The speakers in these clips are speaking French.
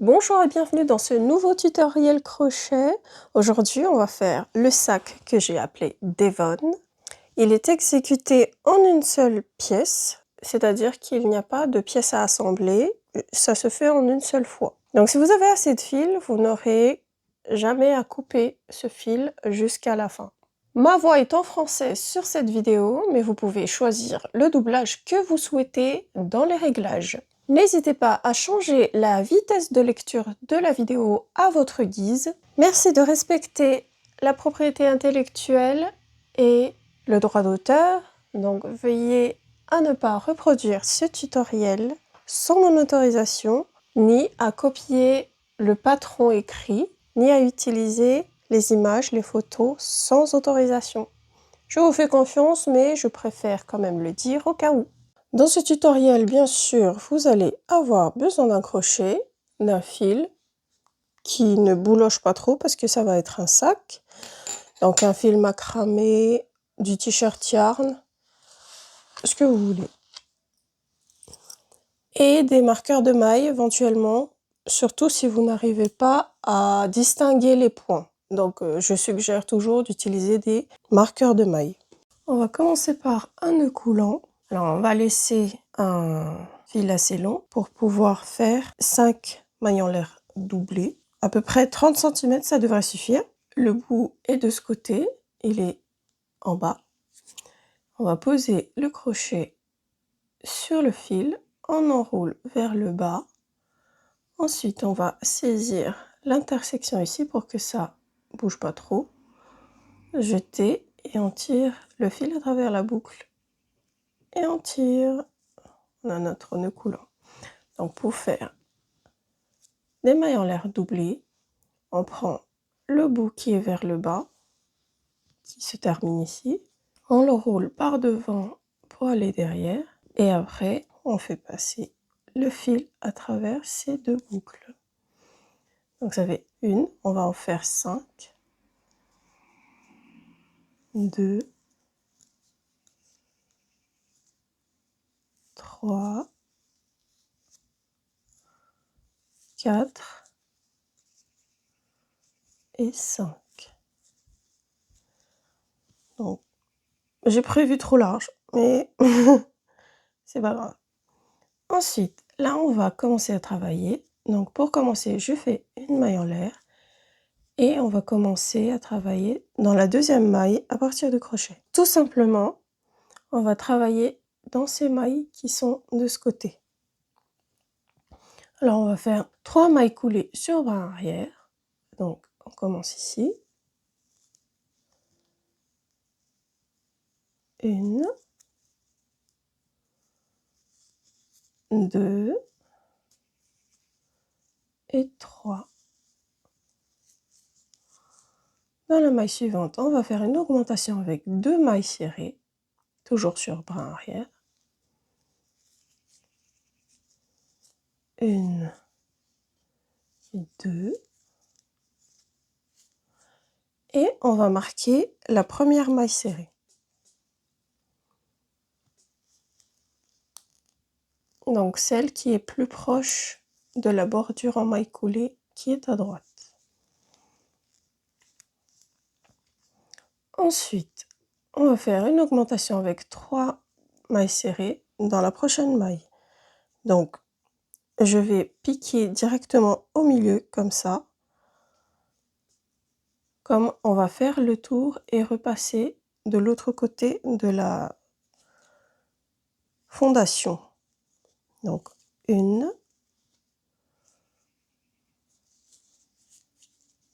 Bonjour et bienvenue dans ce nouveau tutoriel crochet. Aujourd'hui, on va faire le sac que j'ai appelé Devon. Il est exécuté en une seule pièce, c'est-à-dire qu'il n'y a pas de pièces à assembler, ça se fait en une seule fois. Donc si vous avez assez de fil, vous n'aurez jamais à couper ce fil jusqu'à la fin. Ma voix est en français sur cette vidéo, mais vous pouvez choisir le doublage que vous souhaitez dans les réglages. N'hésitez pas à changer la vitesse de lecture de la vidéo à votre guise. Merci de respecter la propriété intellectuelle et le droit d'auteur. Donc veuillez à ne pas reproduire ce tutoriel sans mon autorisation, ni à copier le patron écrit, ni à utiliser les images, les photos sans autorisation. Je vous fais confiance, mais je préfère quand même le dire au cas où. Dans ce tutoriel, bien sûr, vous allez avoir besoin d'un crochet, d'un fil qui ne bouloche pas trop parce que ça va être un sac. Donc un fil macramé, du t-shirt yarn, ce que vous voulez. Et des marqueurs de mailles éventuellement, surtout si vous n'arrivez pas à distinguer les points. Donc je suggère toujours d'utiliser des marqueurs de mailles. On va commencer par un nœud coulant. Alors on va laisser un fil assez long pour pouvoir faire 5 mailles en l'air doublées. À peu près 30 cm, ça devrait suffire. Le bout est de ce côté, il est en bas. On va poser le crochet sur le fil, on enroule vers le bas. Ensuite, on va saisir l'intersection ici pour que ça bouge pas trop. Jeter et on tire le fil à travers la boucle. Et on tire. On a notre nœud coulant. Donc pour faire des mailles en l'air doublées, on prend le bout qui est vers le bas, qui se termine ici. On le roule par devant pour aller derrière. Et après, on fait passer le fil à travers ces deux boucles. Donc ça fait une, on va en faire 5, 2, 3, 4 et 5. Donc j'ai prévu trop large, mais c'est pas grave. Ensuite, là on va commencer à travailler. Donc pour commencer, je fais une maille en l'air. Et on va commencer à travailler dans la deuxième maille à partir du crochet. Tout simplement, on va travailler dans ces mailles qui sont de ce côté. Alors on va faire 3 mailles coulées sur bras arrière. Donc on commence ici. 1, 2 et 3. Dans la maille suivante, on va faire une augmentation avec 2 mailles serrées, toujours sur bras arrière. 1 et 2. Et on va marquer la première maille serrée. Donc celle qui est plus proche de la bordure en maille coulée qui est à droite. Ensuite, on va faire une augmentation avec 3 mailles serrées dans la prochaine maille. Donc je vais piquer directement au milieu comme ça. Comme on va faire le tour et repasser de l'autre côté de la fondation. Donc 1,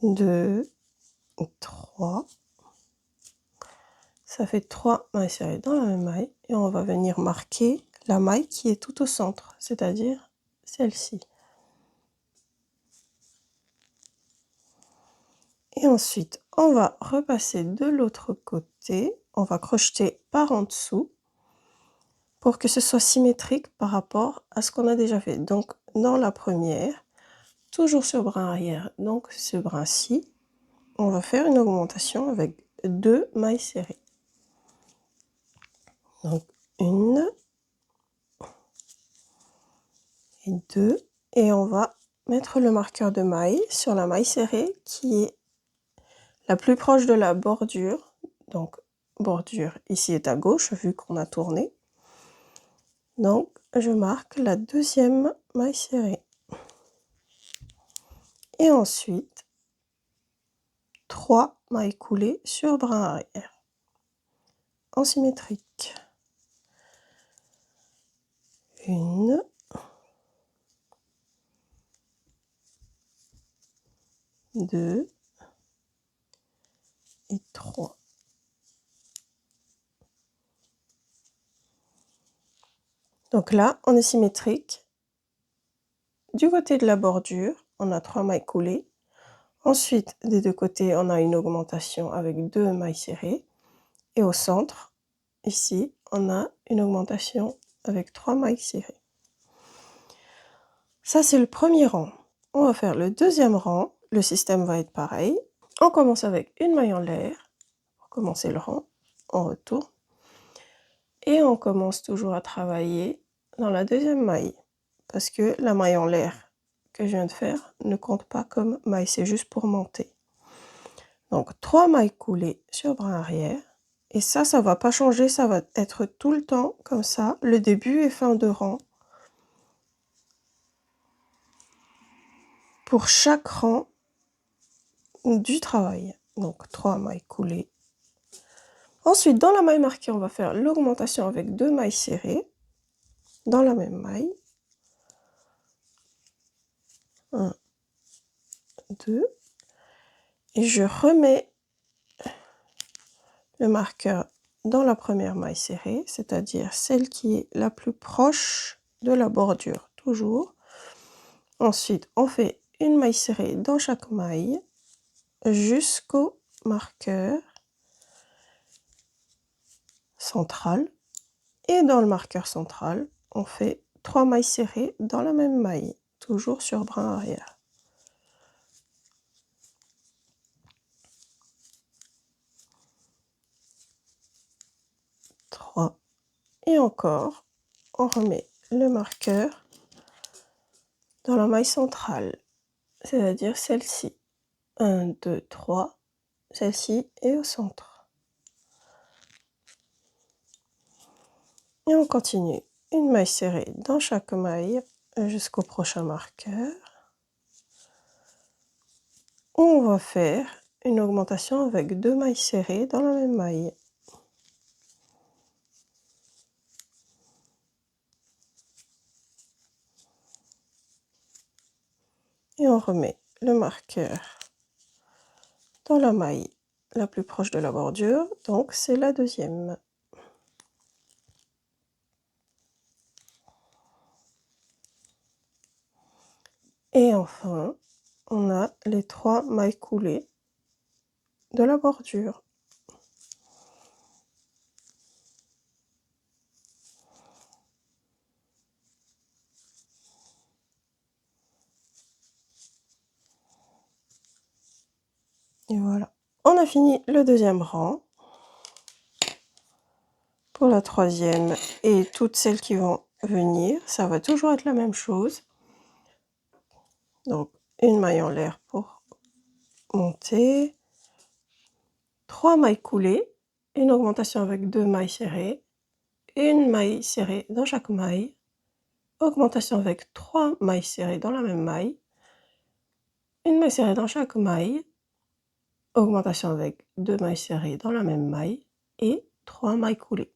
2, 3. Ça fait 3 mailles serrées dans la même maille et on va venir marquer la maille qui est tout au centre, c'est-à-dire celle-ci. Et ensuite, on va repasser de l'autre côté, on va crocheter par en dessous pour que ce soit symétrique par rapport à ce qu'on a déjà fait. Donc dans la première, toujours sur brin arrière, donc ce brin-ci, on va faire une augmentation avec 2 mailles serrées. Donc 1 et 2 et on va mettre le marqueur de maille sur la maille serrée qui est la plus proche de la bordure. Donc, bordure ici est à gauche vu qu'on a tourné. Donc, je marque la deuxième maille serrée. Et ensuite, 3 mailles coulées sur brin arrière en symétrique. 1, 2 et 3. Donc là, on est symétrique. Du côté de la bordure, on a 3 mailles coulées. Ensuite, des deux côtés, on a une augmentation avec 2 mailles serrées. Et au centre, ici, on a une augmentation avec 3 mailles serrées. Ça, c'est le premier rang. On va faire le deuxième rang. Le système va être pareil. On commence avec une maille en l'air. Pour commencer le rang, on retourne. Et on commence toujours à travailler dans la deuxième maille. Parce que la maille en l'air que je viens de faire ne compte pas comme maille, c'est juste pour monter. Donc 3 mailles coulées sur brin arrière. Et ça ne va pas changer, ça va être tout le temps comme ça, le début et fin de rang. Pour chaque rang du travail. Donc 3 mailles coulées. Ensuite, dans la maille marquée, on va faire l'augmentation avec 2 mailles serrées dans la même maille. 1, 2. Et je remets le marqueur dans la première maille serrée, c'est-à-dire celle qui est la plus proche de la bordure, toujours. Ensuite, on fait une maille serrée dans chaque maille jusqu'au marqueur central. Et dans le marqueur central, on fait 3 mailles serrées dans la même maille, toujours sur brin arrière. 3. Et encore, on remet le marqueur dans la maille centrale, c'est-à-dire celle-ci. 1, 2, 3, celle-ci est au centre. Et on continue. Une maille serrée dans chaque maille jusqu'au prochain marqueur. On va faire une augmentation avec 2 mailles serrées dans la même maille. Et on remet le marqueur dans la maille la plus proche de la bordure, donc c'est la deuxième. Et enfin, on a les 3 mailles coulées de la bordure. Et voilà. On a fini le deuxième rang. Pour la troisième et toutes celles qui vont venir, ça va toujours être la même chose. Donc, une maille en l'air pour monter. 3 mailles coulées. Une augmentation avec 2 mailles serrées. Une maille serrée dans chaque maille. Augmentation avec 3 mailles serrées dans la même maille. Une maille serrée dans chaque maille. Augmentation avec 2 mailles serrées dans la même maille. Et 3 mailles coulées.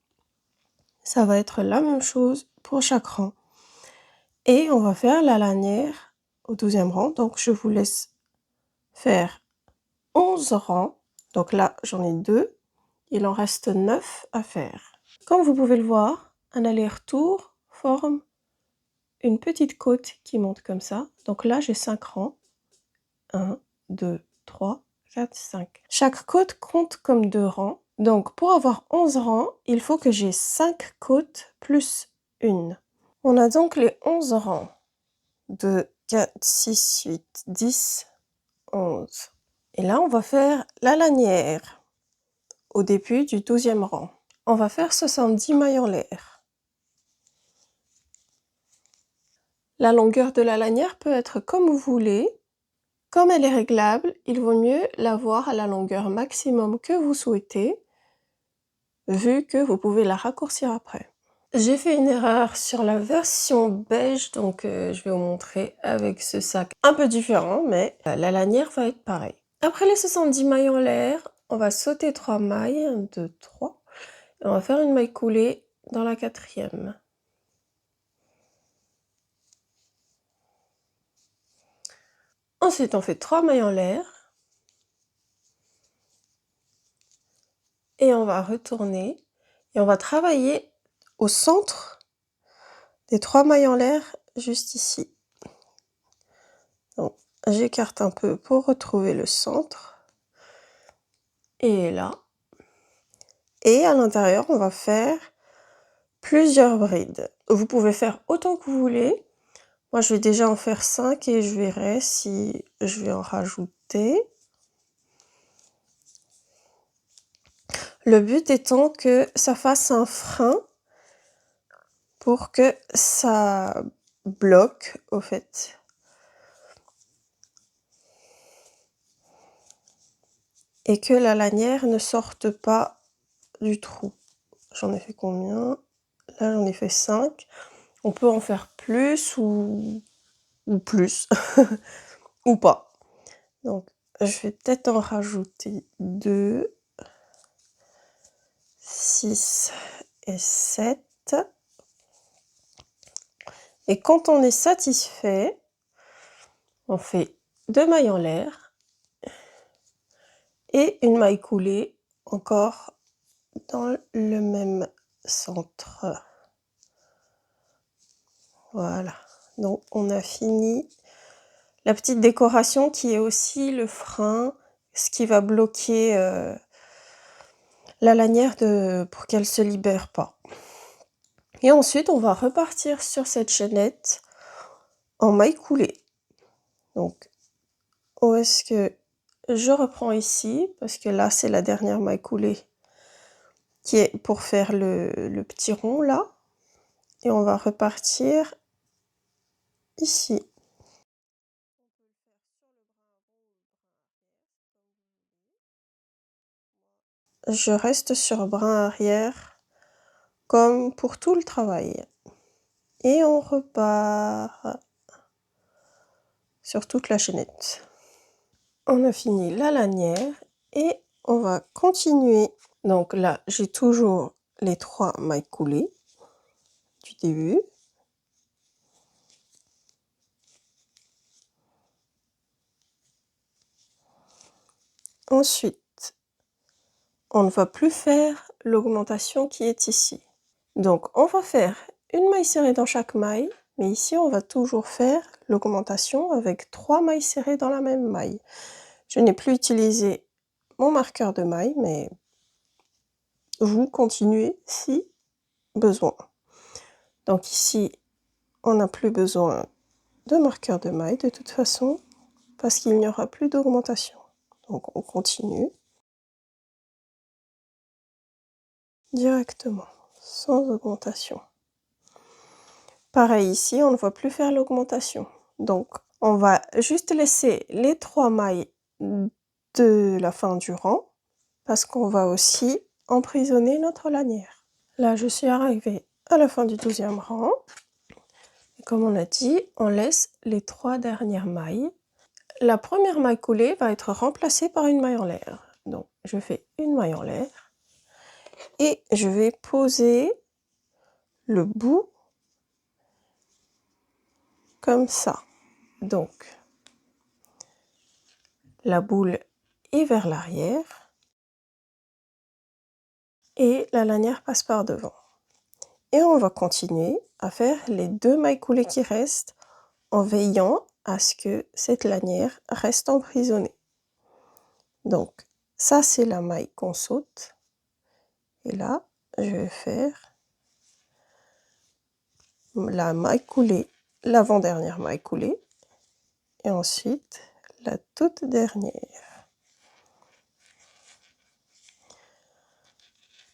Ça va être la même chose pour chaque rang. Et on va faire la lanière au 12e rang. Donc, je vous laisse faire 11 rangs. Donc là, j'en ai 2. Il en reste 9 à faire. Comme vous pouvez le voir, un aller-retour forme une petite côte qui monte comme ça. Donc là, j'ai 5 rangs. 1, 2, 3, 4, 5. Chaque côte compte comme 2 rangs. Donc, pour avoir 11 rangs, il faut que j'ai 5 côtes plus une. On a donc les 11 rangs. 2, 4, 6, 8, 10, 11. Et là, on va faire la lanière au début du 12e rang. On va faire 70 mailles en l'air. La longueur de la lanière peut être comme vous voulez. Comme elle est réglable, il vaut mieux l'avoir à la longueur maximum que vous souhaitez, vu que vous pouvez la raccourcir après. J'ai fait une erreur sur la version beige, donc je vais vous montrer avec ce sac un peu différent, mais la lanière va être pareille. Après les 70 mailles en l'air, on va sauter 3 mailles, 1, 2, 3, et on va faire une maille coulée dans la 4e. Ensuite, on fait 3 mailles en l'air, et on va retourner, et on va travailler au centre des 3 mailles en l'air, juste ici. Donc, j'écarte un peu pour retrouver le centre. Et là. Et à l'intérieur, on va faire plusieurs brides. Vous pouvez faire autant que vous voulez. Moi, je vais déjà en faire 5 et je verrai si je vais en rajouter. Le but étant que ça fasse un frein pour que ça bloque, au fait. Et que la lanière ne sorte pas du trou. J'en ai fait combien? Là, j'en ai fait 5. On peut en faire plus ou plus, ou pas. Donc, je vais peut-être en rajouter 2, 6 et 7. Et quand on est satisfait, on fait 2 mailles en l'air et une maille coulée encore dans le même centre. Voilà, donc on a fini la petite décoration qui est aussi le frein, ce qui va bloquer la lanière pour qu'elle se libère pas. Et ensuite, on va repartir sur cette chaînette en maille coulée. Donc, où est-ce que je reprends ici? Parce que là, c'est la dernière maille coulée qui est pour faire le petit rond là. Et on va repartir ici. Je reste sur brin arrière comme pour tout le travail. Et on repart sur toute la chaînette. On a fini la lanière et on va continuer. Donc là, j'ai toujours les 3 mailles coulées du début. Ensuite, on ne va plus faire l'augmentation qui est ici. Donc, on va faire une maille serrée dans chaque maille, mais ici, on va toujours faire l'augmentation avec 3 mailles serrées dans la même maille. Je n'ai plus utilisé mon marqueur de maille, mais vous continuez si besoin. Donc ici, on n'a plus besoin de marqueur de maille de toute façon, parce qu'il n'y aura plus d'augmentation. Donc on continue directement, sans augmentation. Pareil ici, on ne va plus faire l'augmentation. Donc on va juste laisser les 3 mailles de la fin du rang, parce qu'on va aussi emprisonner notre lanière. Là, je suis arrivée à la fin du 12e rang. Et comme on a dit, on laisse les 3 dernières mailles. La première maille coulée va être remplacée par une maille en l'air. Donc, je fais une maille en l'air et je vais poser le bout comme ça. Donc, la boule est vers l'arrière et la lanière passe par devant. Et on va continuer à faire les 2 mailles coulées qui restent en veillant à ce que cette lanière reste emprisonnée. Donc, ça c'est la maille qu'on saute. Et là, je vais faire la maille coulée, l'avant-dernière maille coulée, et ensuite la toute dernière.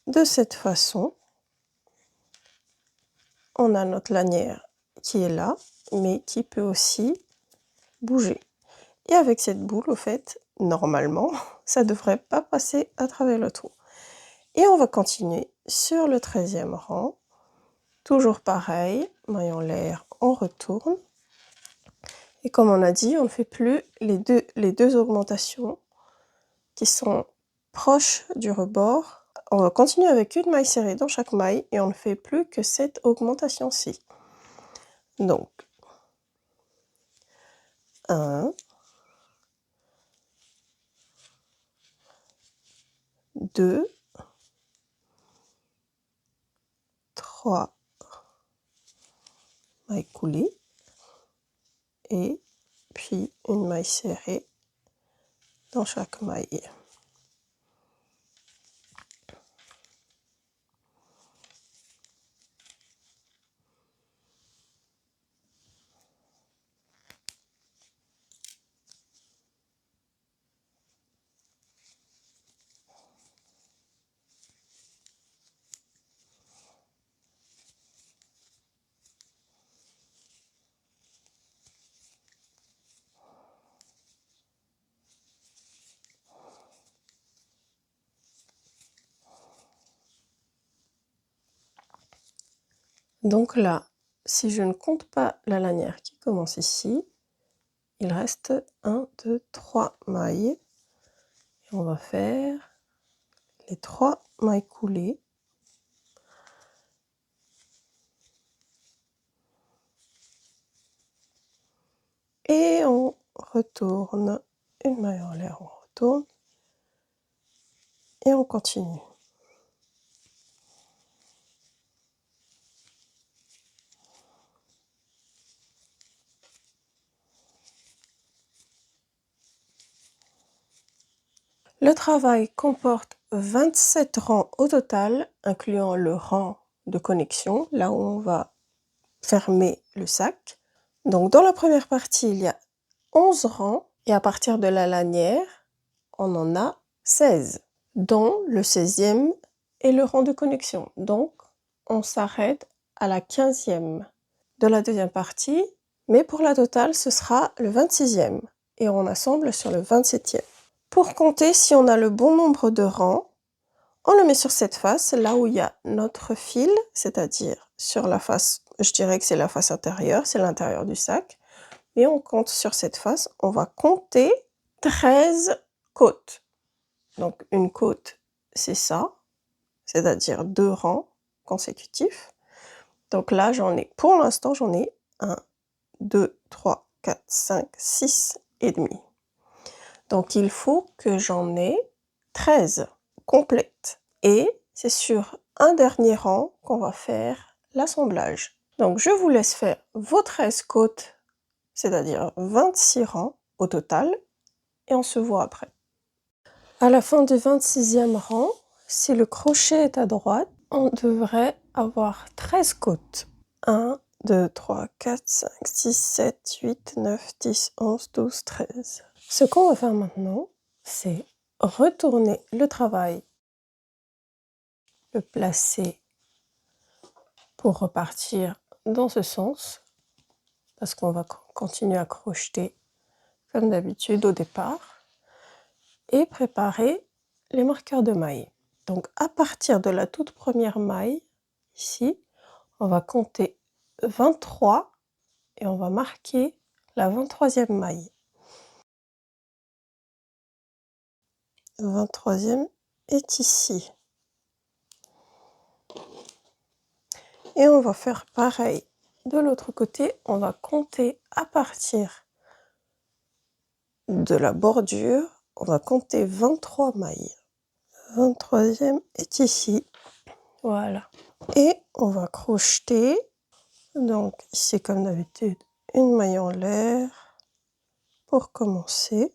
De cette façon, on a notre lanière qui est là. mais qui peut aussi bouger. Et avec cette boule, au fait, normalement, ça ne devrait pas passer à travers le trou. Et on va continuer sur le 13e rang. Toujours pareil, maille en l'air, on retourne. Et comme on a dit, on ne fait plus les deux augmentations qui sont proches du rebord. On va continuer avec une maille serrée dans chaque maille et on ne fait plus que cette augmentation-ci. Donc, 1, 2, 3 mailles coulées et puis une maille serrée dans chaque maille. Donc là, si je ne compte pas la lanière qui commence ici, il reste 1, 2, 3 mailles. Et on va faire les 3 mailles coulées. Et on retourne, une maille en l'air, on retourne. Et on continue. Le travail comporte 27 rangs au total, incluant le rang de connexion, là où on va fermer le sac. Donc dans la première partie, il y a 11 rangs et à partir de la lanière, on en a 16, dont le 16e est le rang de connexion. Donc on s'arrête à la 15e de la deuxième partie, mais pour la totale, ce sera le 26e et on assemble sur le 27e. Pour compter si on a le bon nombre de rangs, on le met sur cette face, là où il y a notre fil, c'est-à-dire sur la face, je dirais que c'est la face intérieure, c'est l'intérieur du sac. Et on compte sur cette face, on va compter 13 côtes. Donc une côte, c'est ça, c'est-à-dire 2 rangs consécutifs. Donc là, pour l'instant, j'en ai 1, 2, 3, 4, 5, 6 et demi. Donc il faut que j'en ai 13 complètes. Et c'est sur un dernier rang qu'on va faire l'assemblage. Donc je vous laisse faire vos 13 côtes, c'est-à-dire 26 rangs au total, et on se voit après. À la fin du 26e rang, si le crochet est à droite, on devrait avoir 13 côtes. 1, 2, 3, 4, 5, 6, 7, 8, 9, 10, 11, 12, 13. Ce qu'on va faire maintenant, c'est retourner le travail, le placer pour repartir dans ce sens, parce qu'on va continuer à crocheter comme d'habitude au départ, et préparer les marqueurs de mailles. Donc à partir de la toute première maille, ici, on va compter 23 et on va marquer la 23e maille. 23e est ici. Et on va faire pareil. De l'autre côté, on va compter à partir de la bordure, on va compter 23 mailles. 23e est ici. Voilà. Et on va crocheter. Donc ici, comme d'habitude, une maille en l'air pour commencer.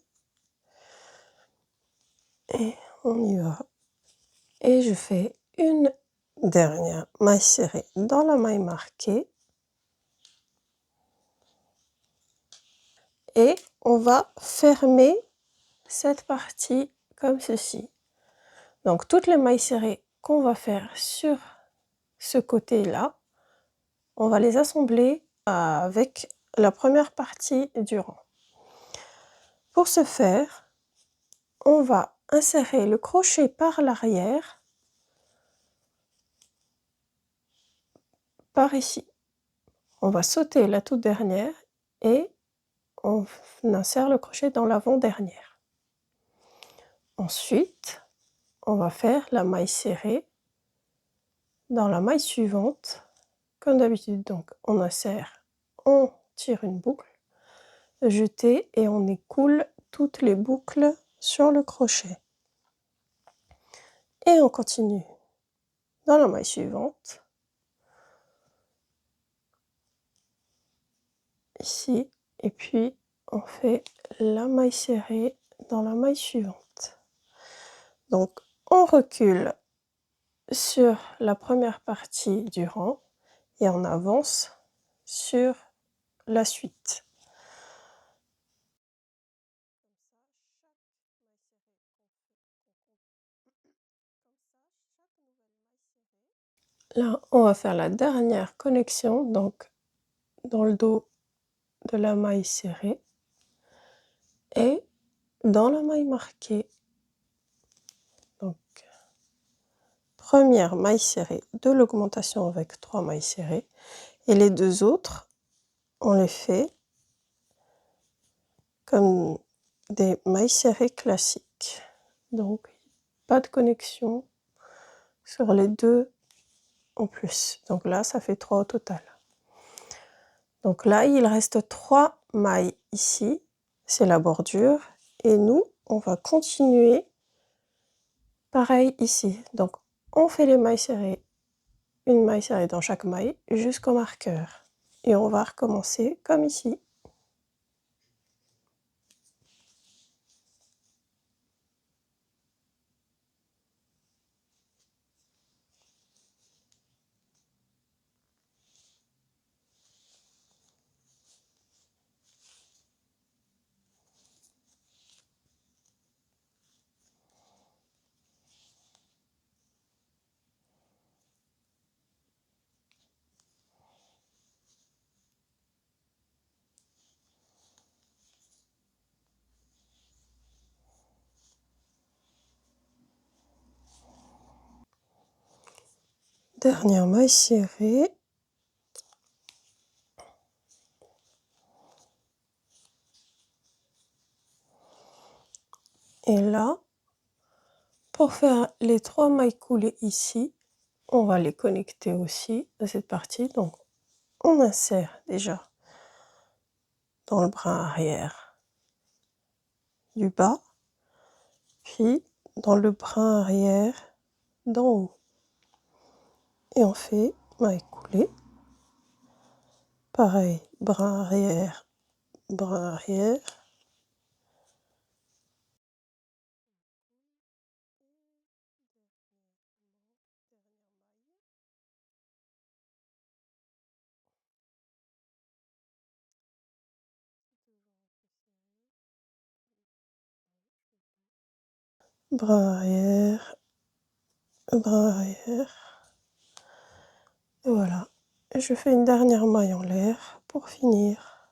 Et on y va. Et je fais une dernière maille serrée dans la maille marquée. Et on va fermer cette partie comme ceci. Donc toutes les mailles serrées qu'on va faire sur ce côté-là, on va les assembler avec la première partie du rang. Pour ce faire, on va insérer le crochet par l'arrière, par ici. On va sauter la toute dernière et on insère le crochet dans l'avant-dernière. Ensuite, on va faire la maille serrée dans la maille suivante, comme d'habitude. Donc, on insère, on tire une boucle, jeter et on écoule toutes les boucles sur le crochet. Et on continue dans la maille suivante, ici, et puis on fait la maille serrée dans la maille suivante. Donc, on recule sur la première partie du rang et on avance sur la suite. Là, on va faire la dernière connexion, donc dans le dos de la maille serrée et dans la maille marquée. Donc, première maille serrée de l'augmentation avec 3 mailles serrées et les deux autres, on les fait comme des mailles serrées classiques. Donc, pas de connexion sur les deux en plus. Donc là, ça fait 3 au total. Donc là, il reste 3 mailles ici, c'est la bordure. Et nous, on va continuer pareil ici. Donc, on fait les mailles serrées, une maille serrée dans chaque maille jusqu'au marqueur. Et on va recommencer comme ici. Dernière maille serrée. Et là, pour faire les 3 mailles coulées ici, on va les connecter aussi à cette partie. Donc, on insère déjà dans le brin arrière du bas, puis dans le brin arrière d'en haut. Et on fait maille coulée. Pareil, brin arrière, brin arrière. Brin arrière, brin arrière. Et voilà. Et je fais une dernière maille en l'air pour finir.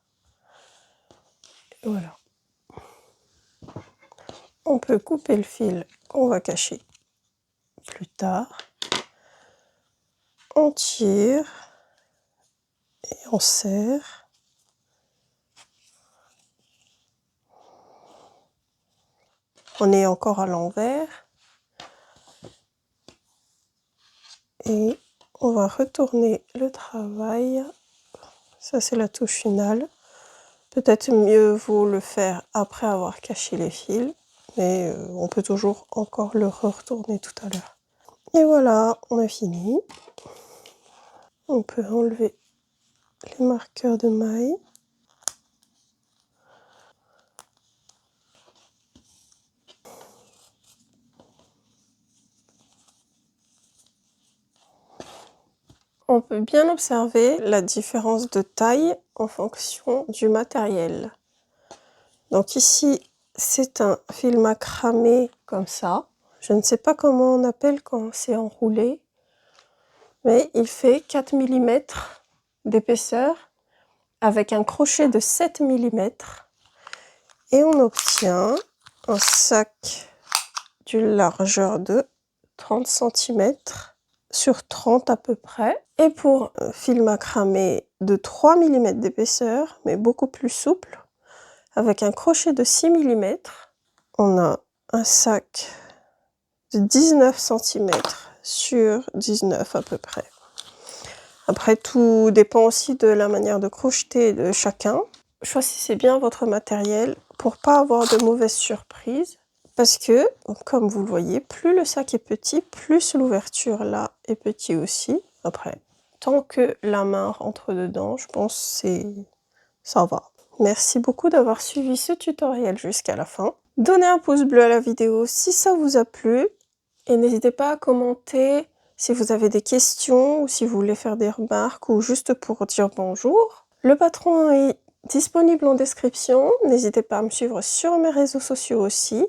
Et voilà. On peut couper le fil qu'on va cacher plus tard. On tire et on serre. On est encore à l'envers. Et on va retourner le travail. Ça, c'est la touche finale. Peut-être mieux vaut le faire après avoir caché les fils. Mais on peut toujours encore le retourner tout à l'heure. Et voilà, on a fini. On peut enlever les marqueurs de mailles. On peut bien observer la différence de taille en fonction du matériel. Donc ici, c'est un fil macramé comme ça. Je ne sais pas comment on appelle quand c'est enroulé, mais il fait 4 mm d'épaisseur avec un crochet de 7 mm et on obtient un sac d'une largeur de 30 cm sur 30 à peu près. Et pour un fil macramé de 3 mm d'épaisseur, mais beaucoup plus souple, avec un crochet de 6 mm, on a un sac de 19 cm sur 19 à peu près. Après, tout dépend aussi de la manière de crocheter de chacun. Choisissez bien votre matériel pour pas avoir de mauvaises surprises. Parce que, comme vous le voyez, plus le sac est petit, plus l'ouverture là est petit aussi. Après, tant que la main rentre dedans, je pense que ça va. Merci beaucoup d'avoir suivi ce tutoriel jusqu'à la fin. Donnez un pouce bleu à la vidéo si ça vous a plu. Et n'hésitez pas à commenter si vous avez des questions ou si vous voulez faire des remarques ou juste pour dire bonjour. Le patron est disponible en description. N'hésitez pas à me suivre sur mes réseaux sociaux aussi.